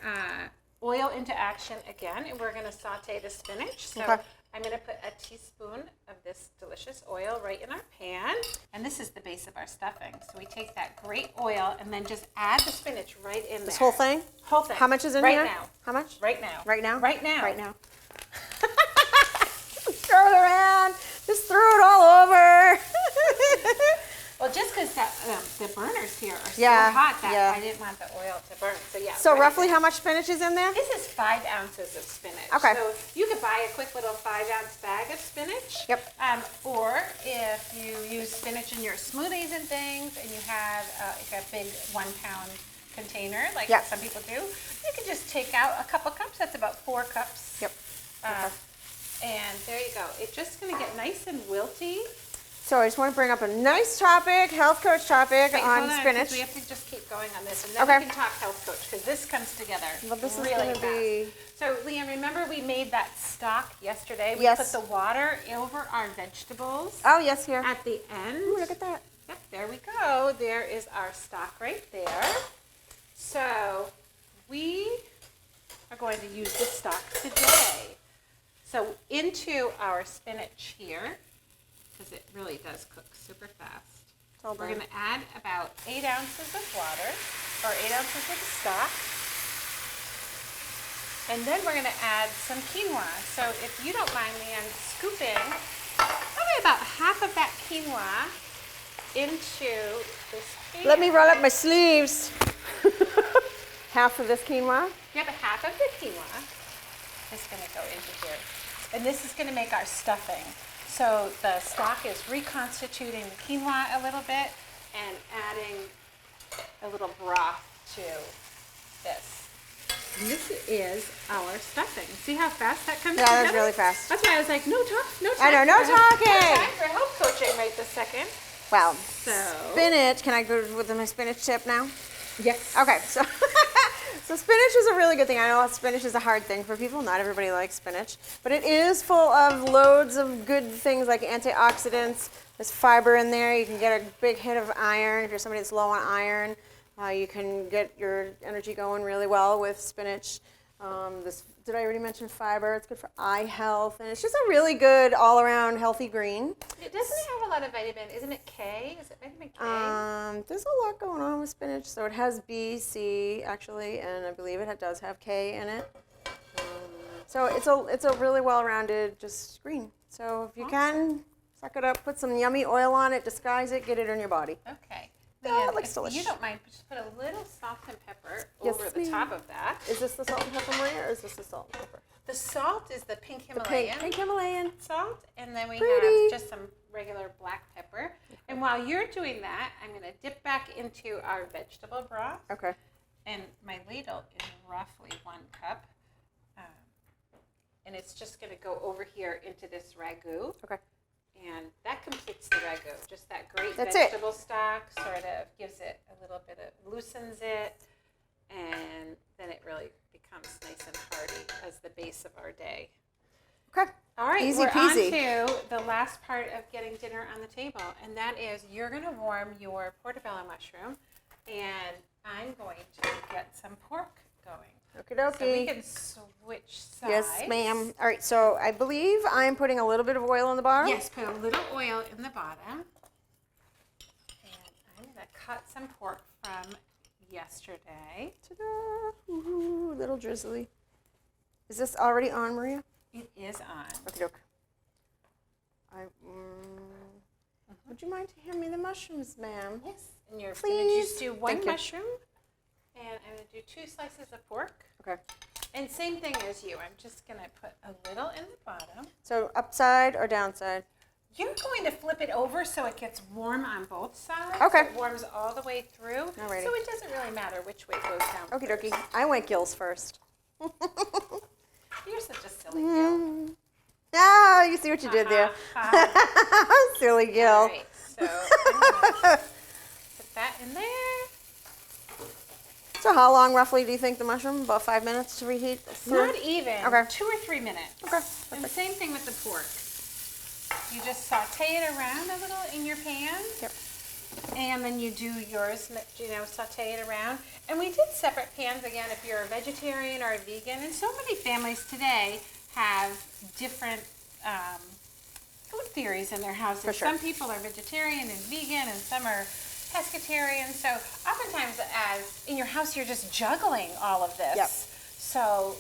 oil into action again, and we're going to saute the spinach. So Okay. I'm going to put a teaspoon of this delicious oil right in our pan. And this is the base of our stuffing. So we take that great oil and then just add the spinach right in there. This whole thing? Whole thing. How much is in right here? Now. How much? Right now. Right now? Right now. Right now. Throw it around. Just throw it all over. Well, just because the burners here are Yeah, so hot that yeah. I didn't want the oil to burn. So yeah. So right roughly there. how much spinach is in there? This is 5 ounces of spinach. Okay. So you could buy a quick little 5-ounce bag of spinach. Yep. Or if you use spinach in your smoothies and things, and you have like a big 1-pound container, like Yep. some people do, you can just take out a couple cups. That's about 4 cups. Yep. And there you go. It's just going to get nice and wilty. So I just want to bring up a nice topic, health coach topic Wait, on hold on, 'cause spinach. we have to just keep going on this, and then Okay. we can talk health coach, because this comes together Well, this is really gonna fast. be- So, Leanne, remember we made that stock yesterday? We Yes. put the water over our vegetables Oh, yes, here. at the end. Ooh, look at that. Yep, there we go. There is our stock right there. So we are going to use this stock today. So into our spinach here, because it really does cook super fast. Well We're done. going to add about 8 ounces of water, or 8 ounces of stock. And then we're going to add some quinoa. So if you don't mind, Leanne, scooping probably about half of that quinoa into this pan. Let me roll up my sleeves. Half of this quinoa. Yeah, but half of the quinoa is going to go into here. And this is going to make our stuffing. So the stock is reconstituting the quinoa a little bit and adding a little broth to this. And this is our stuffing. See how fast that comes together? Yeah, that's really fast. That's why I was like, no talk, no talk. I know, no talking. No time for help coaching right this second. Wow. So Spinach. Can I go with my spinach tip now? yes. Okay, so so spinach is a really good thing. I know spinach is a hard thing for people. Not everybody likes spinach, but it is full of loads of good things like antioxidants. There's fiber in there. You can get a big hit of iron if you're somebody that's low on iron. You can get your energy going really well with spinach. Did I already mention fiber? It's good for eye health, and it's just a really good all-around healthy green. It doesn't have a lot of vitamin. Isn't it K? Is it vitamin K? There's a lot going on with spinach. So it has B, C actually, and I believe it does have K in it. So it's a really well-rounded just green. So if you can, suck it up, put some yummy oil on it, disguise it, get it in your body. Okay. Oh, it Leanne, looks if delicious. you don't mind, just put a little salt and pepper Yes, over the ma'am. top of that. Is this the salt and pepper, Maria, or is this the salt and pepper? The salt is the pink The Himalayan pink Himalayan. salt, and then we Pretty. have just some regular black pepper. And while you're doing that, I'm going to dip back into our vegetable broth. Okay. And my ladle is roughly 1 cup. And it's just going to go over here into this ragu. Okay. And that completes the ragu. Just that great That's it. vegetable stock sort of gives it a little bit of, loosens it, and then it really becomes nice and hearty as the base of our day. Okay. All right, Easy we're peasy. on to the last part of getting dinner on the table, and that is you're going to warm your portobello mushroom, and I'm going to get some pork going. Okie dokie. So we can switch sides. Yes, ma'am. All right, so I believe I'm putting a little bit of oil in the bottom. Yes, put a little oil in the bottom. And I'm going to cut some pork from yesterday. Ta-da! Ooh, little drizzly. Is this already on, Maria? It is on. Okie doke. Would you mind to hand me the mushrooms, ma'am? Yes. And you're going to Please. just do one Thank you. mushroom. And I'm going to do 2 slices of pork. Okay. And same thing as you. I'm just going to put a little in the bottom. So upside or downside? You're going to flip it over so it gets warm on both sides. Okay. So it warms all the way through. Alrighty. So it doesn't really matter which way it goes down. Okie dokie. I went gills first. You're such a silly Gil. Ah, you see what you did there. Silly Gil. All right, so I'm gonna put that in there. So how long roughly do you think the mushroom? About 5 minutes to reheat? Not even. Okay. 2 or 3 minutes. Okay. And the same thing with the pork. You just saute it around a little in your pan. Yep. And then you do yours, saute it around. And we did separate pans again if you're a vegetarian or a vegan. And so many families today have different food theories in their houses. For sure. Some people are vegetarian and vegan, and some are pescatarian. So oftentimes, as in your house, you're just juggling all of this. Yep. So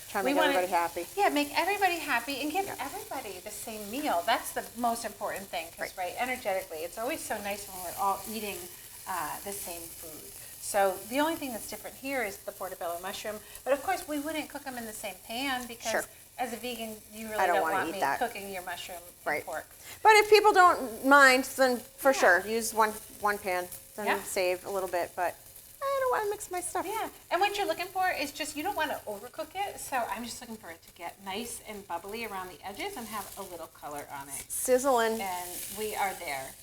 Trying to we make wanna- everybody happy. Yeah, make everybody happy and give everybody the same meal. That's the most important thing, because right, energetically, it's always so nice when we're all eating the same food. So the only thing that's different here is the portobello mushroom. But of course, we wouldn't cook them in the same pan because Sure. as a vegan, you really I don't don't wanna want eat me that. cooking your mushroom Right. and pork. But if people don't mind, then for sure, use one pan. Then Yeah. save a little bit, but I don't want to mix my stuff. Yeah, and what you're looking for is just, you don't want to overcook it, so I'm just looking for it to get nice and bubbly around the edges and have a little color on it. Sizzling. And we are there.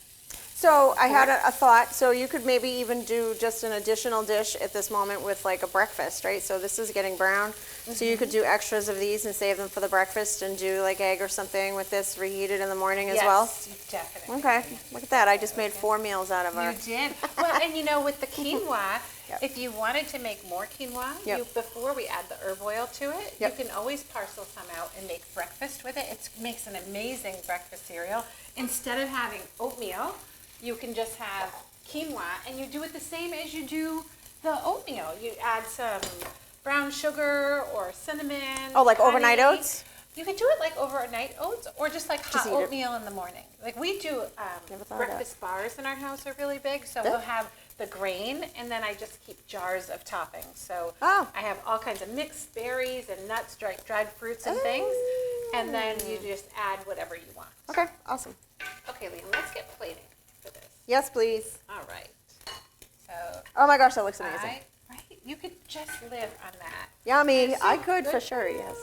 So I had a thought. So you could maybe even do just an additional dish at this moment with like a breakfast, right? So this is getting brown. So you could do extras of these and save them for the breakfast and do like egg or something with this reheated in the morning as well. Yes, you definitely. Okay, look at that. I just made 4 meals out of our. You did. Well, and you know, with the quinoa, Yep. if you wanted to make more quinoa, Yep. before we add the herb oil to it, Yep. you can always parcel some out and make breakfast with it. It makes an amazing breakfast cereal. Instead of having oatmeal, you can just have quinoa, and you do it the same as you do the oatmeal. You add some brown sugar or cinnamon. Oh, like honey. overnight oats? You could do it like overnight oats or just like hot oatmeal in the morning. Like we do breakfast bars in our house are really big. So we'll have the grain, and then I just keep jars of toppings. So I have all kinds of mixed berries and nuts, dried fruits and things. And then you just add whatever you want. Okay, awesome. Okay, Leanne, let's get plating for this. Yes, please. All right. So. Oh my gosh, that looks amazing. Right? You could just live on that. Yummy. So I could for sure, yes.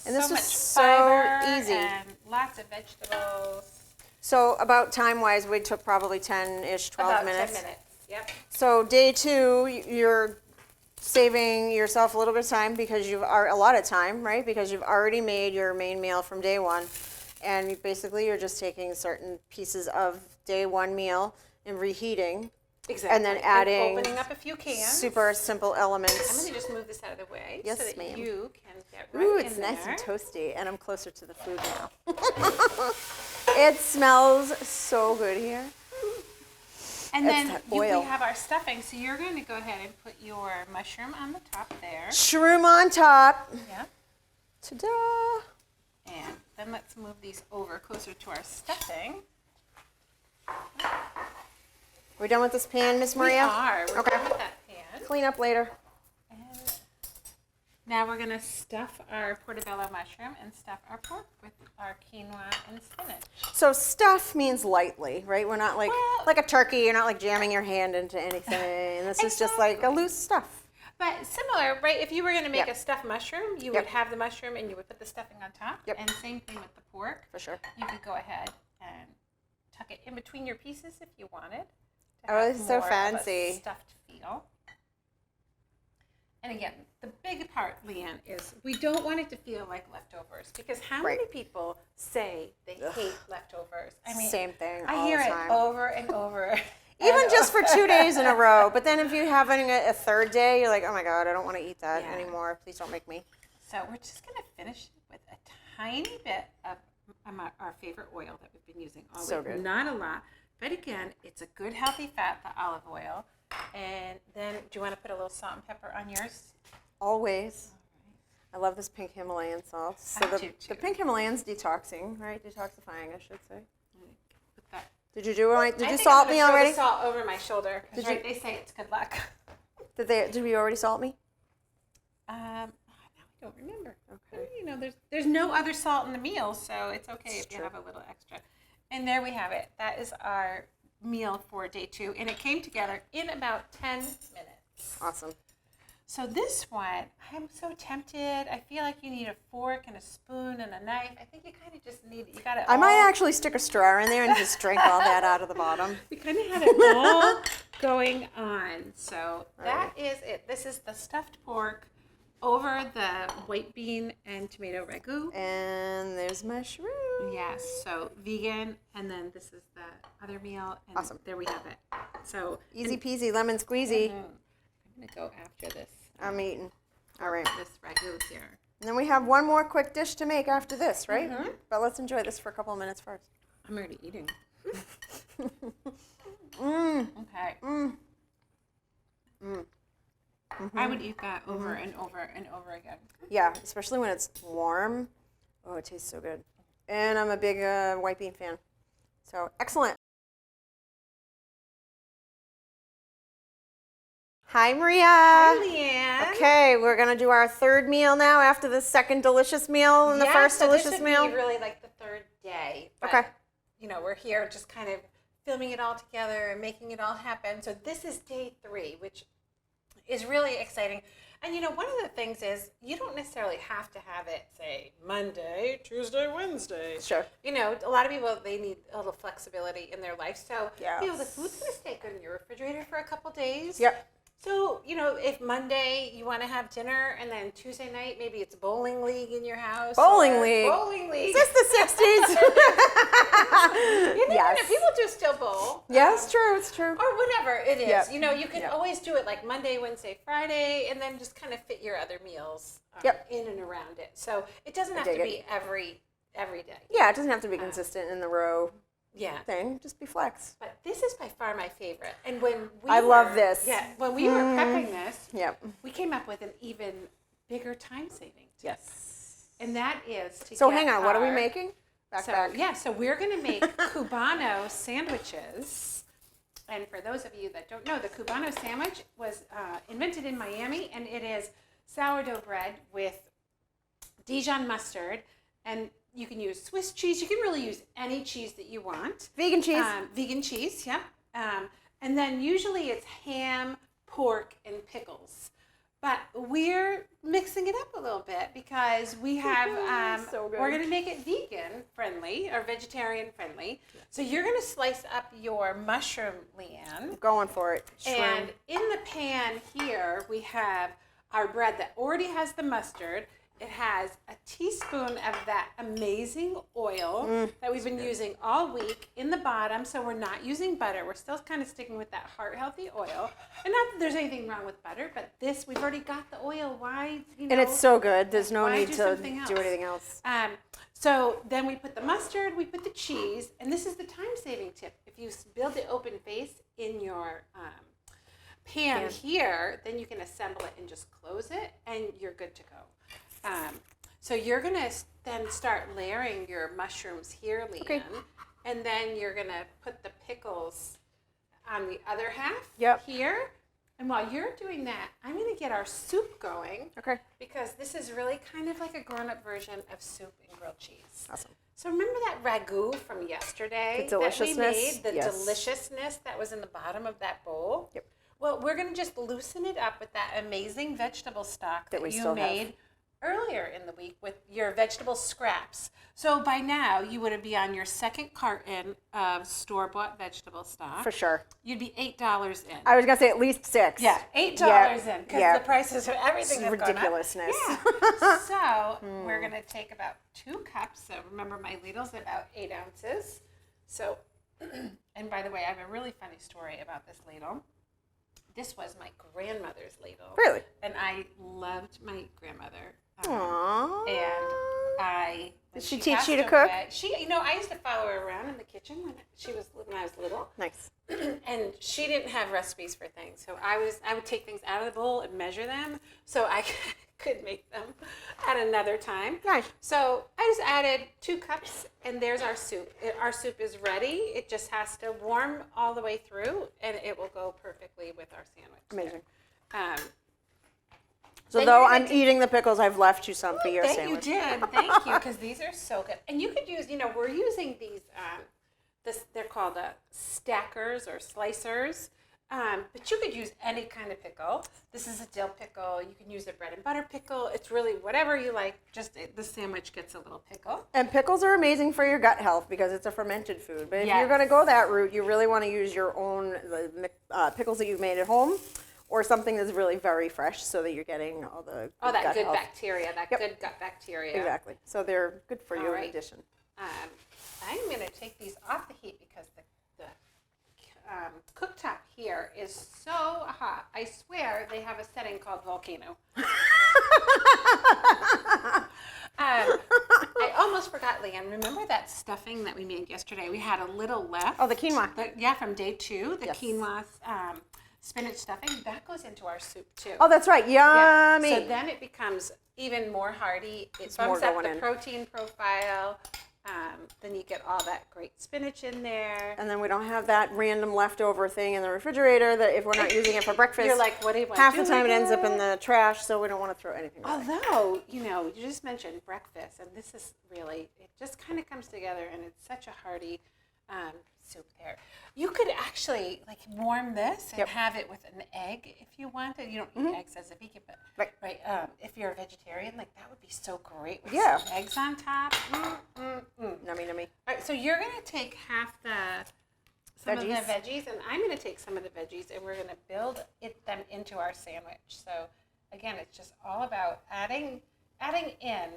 And this so is much so fiber easy. And lots of vegetables. So about time-wise, we took probably 10-ish, 12 minutes. About 10 minutes, yep. So day 2, you're saving yourself a little bit of time because a lot of time, right? Because you've already made your main meal from day 1. And basically you're just taking certain pieces of day 1 meal and reheating. Exactly. And then adding opening up a few cans. super simple elements. I'm going to just move this out of the way so that ma'am. you can get right Ooh, in it's there. nice and toasty, and I'm closer to the food now. It smells so good here. And then that we oil. have our stuffing, so you're going to go ahead and put your mushroom on the top there. Shroom on top. Yeah. Ta-da! And then let's move these over closer to our stuffing. We're done with this pan, Miss Maria? We are. We're Okay. done with that pan. Clean up later. And now we're going to stuff our portobello mushroom and stuff our pork with our quinoa and spinach. So stuff means lightly, right? We're not like Well- like a turkey. You're not like jamming your hand into anything. This is just like a loose stuff. But similar, right? If you were going to make Yep. a stuffed mushroom, you Yep. would have the mushroom and you would put the stuffing on top. Yep. And same thing with the pork. For sure. You could go ahead and tuck it in between your pieces if you wanted. to Oh, have this is so more of a fancy. stuffed feel. And again, the big part, Leanne, is we don't want it to feel like leftovers because how Right. many people say they hate leftovers? I mean, Same thing I all hear the it time. over and over. Even and just for over. 2 days in a row. But then if you're having a third day, you're like, oh my God, I don't want to eat that Yeah. anymore. Please don't make me. So we're just going to finish with a tiny bit of our favorite oil that we've been using all So week. good. Not a lot, but again, it's a good healthy fat, the olive oil. And then, do you want to put a little salt and pepper on yours? Always. I love this pink Himalayan salt. So I the do too. the pink Himalayan's detoxing, right? Detoxifying, I should say. Put that. Did you do it? Did I you think salt I'm me gonna throw already? the salt over my shoulder. 'Cause, Did right, you- they say it's good luck. Did we already salt me? Now I don't remember. Okay. You know, there's no other salt in the meal, so it's okay if you true. have a little extra. And there we have it. That is our meal for day 2, and it came together in about 10 minutes. Awesome. So this one, I'm so tempted. I feel like you need a fork and a spoon and a knife. I think you kind of just need it. You got it. I might actually stick a straw in there and just drink all that out of the bottom. We kind of had it all going on. So that is it. This is the stuffed pork over the white bean and tomato ragu. And there's my shroom. Yes, so vegan, and then this is the other meal, and Awesome. there we have it. So Easy peasy, lemon squeezy. I'm gonna go after this. I'm eating. All right. This ragu here. And then we have one more quick dish to make after this, right? Mm-hmm. But let's enjoy this for a couple of minutes first. I'm already eating. Mmm. Okay. Mmm. Mmm. I would eat that over and over and over again. Yeah, especially when it's warm. Oh, it tastes so good. And I'm a big white bean fan. So excellent. Hi, Maria. Hi, Leanne. Okay, we're gonna do our third meal now after the second delicious meal and the first so delicious this would meal. be really like the third day. But, Okay. you know, we're here just kind of filming it all together and making it all happen. So this is day 3, which is really exciting. And, you know, one of the things is you don't necessarily have to have it, say, Monday, Tuesday, Wednesday. Sure. You know, a lot of people, they need a little flexibility in their life. So, you know, the Yes. food's going to stay good in your refrigerator for a couple days. Yep. So, you know, if Monday you want to have dinner and then Tuesday night, maybe it's bowling league in your house. Bowling or league. Bowling league. Is this the 60s? You never Yes. know. People do still bowl. Yeah, it's true. It's true. Or whatever it is. Yep. You know, you can Yep. always do it like Monday, Wednesday, Friday, and then just kind of fit your other meals Yep. in and around it. So it doesn't have dig to it. be every day. Yeah, it doesn't have to be consistent in the row. thing, just be flex. But this is by far my favorite. And when love this. Yeah, when we were prepping this, Yep. we came up with an even bigger time saving tip. Yes. And that is to So get hang on, what are we making? So we're going to make Cubano sandwiches. And for those of you that don't know, the Cubano sandwich was invented in Miami, and it is sourdough bread with Dijon mustard, and you can use Swiss cheese. You can really use any cheese that you want. Vegan cheese. Vegan cheese, yeah. And then usually it's ham, pork, and pickles. But we're mixing it up a little bit because we have, So good. we're going to make it vegan friendly or vegetarian friendly. So you're going to slice up your mushroom, Leanne. Going for it. And in the pan here, we have our bread that already has the mustard. It has a teaspoon of that amazing oil that we've been using all week in the bottom. So we're not using butter. We're still kind of sticking with that heart-healthy oil. And not that there's anything wrong with butter, but this, we've already got the oil. Why, And it's so good. There's no need to something do anything else. So then we put the mustard, we put the cheese, and this is the time-saving tip. If you build the open face in your pan here, then you can assemble it and just close it, and you're good to go. So you're going to then start layering your mushrooms here, Leanne, and then you're going to put the pickles on the other half here. And while you're doing that, I'm going to get our soup going. Okay. Because this is really kind of like a grown-up version of soup and grilled cheese. Awesome. So remember that ragu from yesterday The deliciousness? that we made? The Yes. deliciousness that was in the bottom of that bowl? Yep. Well, we're going to just loosen it up with that amazing vegetable stock that we you still made have. earlier in the week with your vegetable scraps. So by now, you would be on your second carton of store-bought vegetable stock. For sure. You'd be $8 in. I was going to say at least 6. Yeah, $8 in, because the prices of everything It's have gone up. ridiculousness. Yeah. So we're going to take about 2 cups. So remember, my ladle's about 8 ounces. So, and by the way, I have a really funny story about this ladle. This was my grandmother's ladle. Really? And I loved my grandmother. Aww. And I... Did she teach you to cook? She, I used to follow her around in the kitchen when I was little. Nice. And she didn't have recipes for things, so I would take things out of the bowl and measure them, so I could make them at another time. Nice. So I just added 2 cups, and there's our soup. Our soup is ready. It just has to warm all the way through, and it will go perfectly with our sandwich. Amazing. There. So though I'm eating the pickles, I've left you some for your Thank sandwich. you did. Thank you, because these are so good. And you could use, we're using these, they're called stackers or slicers, but you could use any kind of pickle. This is a dill pickle. You can use a bread and butter pickle. It's really whatever you like. Just the sandwich gets a little pickle. And pickles are amazing for your gut health because it's a fermented food. But if Yes. you're going to go that route, you really want to use your own pickles that you've made at home, or something that's really very fresh, so that you're getting all the that gut good health. bacteria, that good gut bacteria. Exactly. So they're good for All you right. in addition. I'm going to take these off the heat because the cooktop here is so hot. I swear they have a setting called volcano. I almost forgot, Leanne. Remember that stuffing that we made yesterday? We had a little left. Oh, the quinoa. From day 2, the Yes. quinoa spinach stuffing. That goes into our soup too. Oh, that's right. Yeah. Yummy. So then it becomes even more hearty. It more bumps up going the in. protein profile. Then you get all that great spinach in there. And then we don't have that random leftover thing in the refrigerator that if we're not using it for breakfast, You're like, what do you want half to the do time it with ends up in the trash, so we don't want to throw anything away. Although, you just mentioned breakfast, and this is really, it just kind of comes together, and it's such a hearty soup there. You could actually warm this and have it with an egg if you wanted. You don't eat eggs as a vegan, but if you're a vegetarian, that would be so great with some eggs on top. Nummy, nummy. All right, so you're going to take some of the veggies, and I'm going to take some of the veggies, and we're going to build them into our sandwich. So again, it's just all about adding in.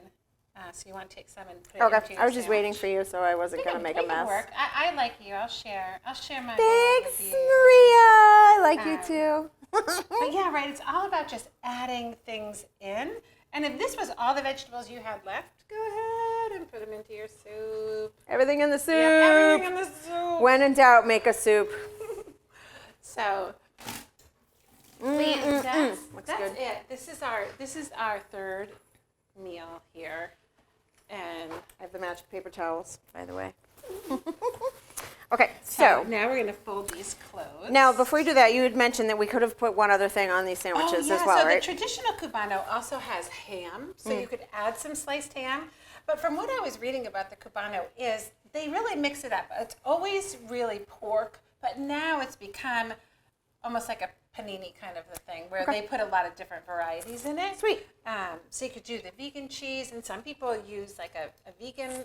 So you want to take some and put it into your I was just sandwich. waiting for you, so I wasn't going to make a mess. Work. I like you. I'll share my bowl Thanks, with Maria. you. I like you too. But yeah, right. It's all about just adding things in. And if this was all the vegetables you had left, go ahead and put them into your soup. Everything in the soup. Yep, everything in the soup. When in doubt, make a soup. So, that's good. it. This is our third meal here, and I have the magic paper towels, by the way. Okay, so now we're gonna fold these closed. now before you do that, you had mentioned that we could have put one other thing on these sandwiches as well, so right? the traditional Cubano also has ham, so you could add some sliced ham. But from what I was reading about the Cubano is they really mix it up. It's always really pork, but now it's become almost like a panini kind of a thing where they put a lot of different varieties in it. Sweet. So you could do the vegan cheese, and some people use like a vegan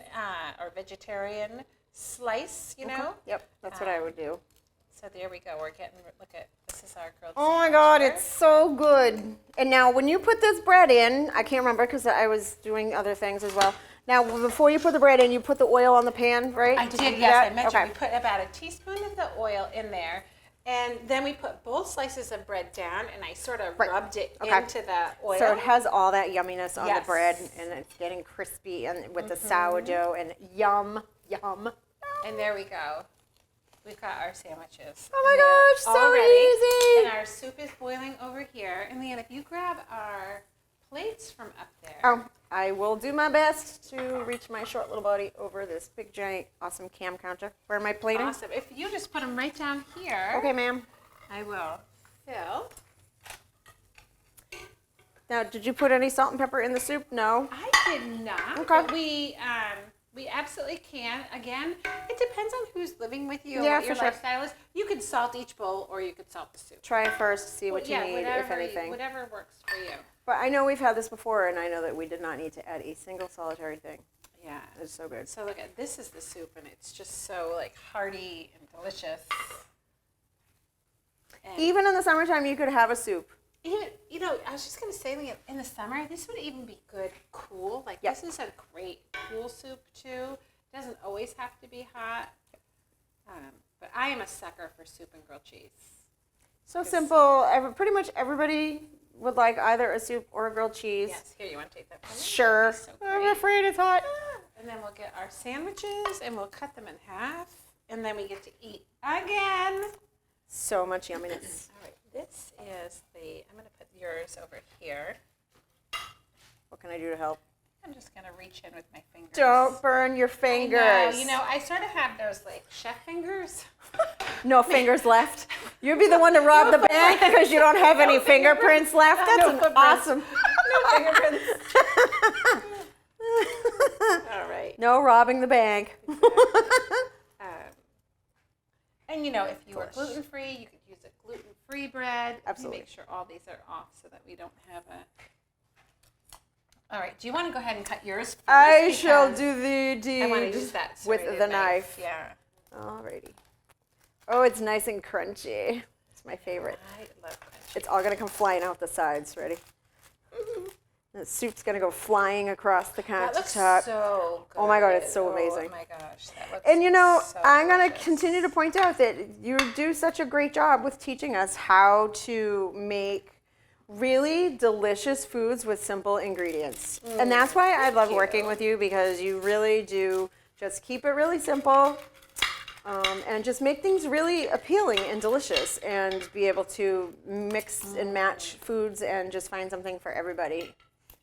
or vegetarian slice, you know? Yep, that's what I would do. So there we go. We're getting, look at, this is our grilled Oh my sandwich God, here. it's so good. And now when you put this bread in, I can't remember because I was doing other things as well. Now, before you put the bread in, you put the oil on the pan, right? I you did, do yes. that? I mentioned Okay. we put about a teaspoon of the oil in there, and then we put both slices of bread down, and I sort of rubbed it into the oil. So it has all that yumminess on the Yes. bread, and it's getting crispy and with the sourdough, and yum. And there we go. We've got our sandwiches. Oh my gosh, They're so all ready. easy. And our soup is boiling over here. And Leanne, if you grab our plates from up there. Oh, I will do my best to reach my short little body over this big, giant, awesome cam counter. Where am I plating? Awesome. If you just put them right down here. Okay, ma'am. I will fill. Now, did you put any salt and pepper in the soup? No. I did not. Okay. But we absolutely can. Again, it depends on who's living with you and Yeah, what your for sure. lifestyle is. You could salt each bowl or you could salt the soup. Try it first, see what you need, if anything. Whatever works for you. But I know we've had this before, and I know that we did not need to add a single solitary thing. Yeah. It's so good. So look at this is the soup, and it's just so like hearty and delicious. And Even in the summertime, you could have a soup. even, I was just gonna say, Leanne, in the summer, this would even be good cool. Like Yep. this is a great cool soup too. It doesn't always have to be hot. But I am a sucker for soup and grilled cheese. So simple. Pretty much everybody would like either a soup or a grilled cheese. Yes, here, you want to take that from me? Sure. So I'm great. afraid it's hot. And then we'll get our sandwiches and we'll cut them in half. And then we get to eat again. So much yumminess. All right, this is I'm going to put yours over here. What can I do to help? I'm just going to reach in with my fingers. Don't burn your fingers. I know, I sort of have those like chef fingers. No fingers left. You'd be the one to rob the bank because you don't have any fingerprints left. That's No footprints. awesome. No fingerprints. All right. No robbing the bank. And if you are Delish. gluten-free, you could use a gluten-free bread. Absolutely. Make sure all these are off so that we don't have a... All right, do you want to go ahead and cut yours first? I shall Because do the deed I want to use that with serrated the knife. Yeah. Alrighty. Oh, it's nice and crunchy. It's my favorite. I love crunchy. It's all gonna come flying out the sides. Ready? The soup's gonna go flying across the That looks countertop. so good. Oh my God, it's so amazing. Oh my gosh, that looks And so I'm going to delicious. continue to point out that you do such a great job with teaching us how to make really delicious foods with simple ingredients. And that's why I love working with you, because you really do just keep it really simple and just make things really appealing and delicious, and be able to mix and match foods and just find something for everybody.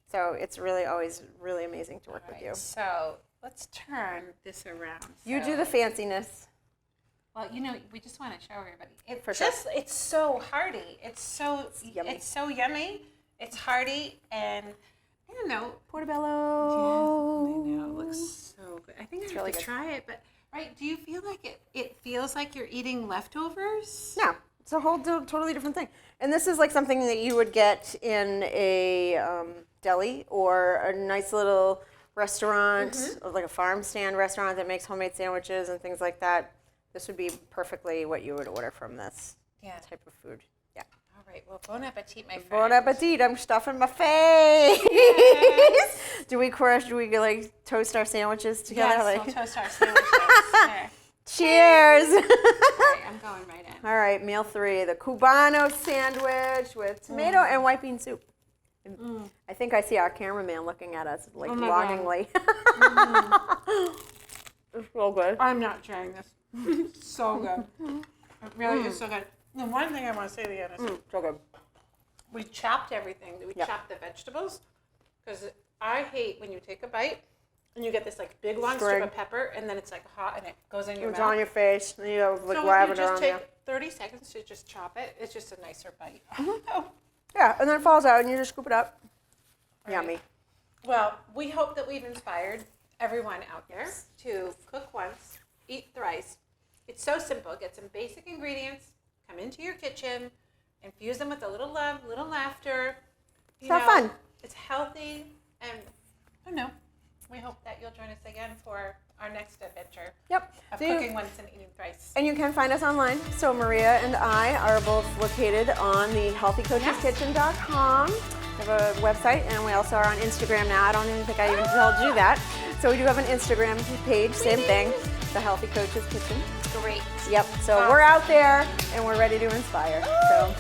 So it's really always really amazing to work with you. So let's turn this around. You So- do the fanciness. Well, we just want to show everybody. For sure. It's so hearty. It's yummy. so yummy. It's hearty, and I don't know. Portobello. I know. It looks so good. I think I have really to good. try it, but right, do you feel like it feels like you're eating leftovers? No, it's a whole totally different thing. And this is like something that you would get in a deli or a nice little restaurant, like a farm stand restaurant that makes homemade sandwiches and things like that. This would be perfectly what you would order from this type of food. Yeah. All right. Well, bon appetit, my friend. Bon appetit! I'm stuffing my face. Do we like toast our sandwiches together? Yes, like, we'll toast our sandwiches. There. cheers! All right, I'm going right in. All right, meal 3, the Cubano sandwich with tomato and white bean soup. I think I see our cameraman looking at us like my longingly. It's so good. I'm not trying this. So good. It really is so good. The one thing I want to say, Leanne, is So good. we chopped everything. We chopped the vegetables because I hate when you take a bite and you get this like big long strip of pepper and then it's like hot and it goes in your mouth. It's on your face. And you have like So lavender you just on take there. 30 seconds to just chop it. It's just a nicer bite. Yeah, and then it falls out and you just scoop it up. Yummy. Well, we hope that we've inspired everyone out there to cook once, eat thrice. It's so simple. Get some basic ingredients, come into your kitchen, infuse them with a little love, little laughter. It's have fun. It's healthy, and I don't know. We hope that you'll join us again for our next adventure of cooking once and eating thrice. And you can find us online. So Maria and I are both located on the healthycoacheskitchen.com. We have a website, and we also are on Instagram now. I don't even think I even told you that. So we do have an Instagram page, same thing, The Healthy Coach's Kitchen. Great. Yep, so we're out there, and we're ready to inspire. So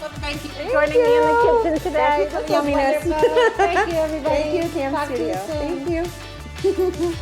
Well, thank you for joining me in the kitchen today. Thank you for yumminess. Thank you, everybody. Thank you, Cam Talk to you Studio. soon. Thank you.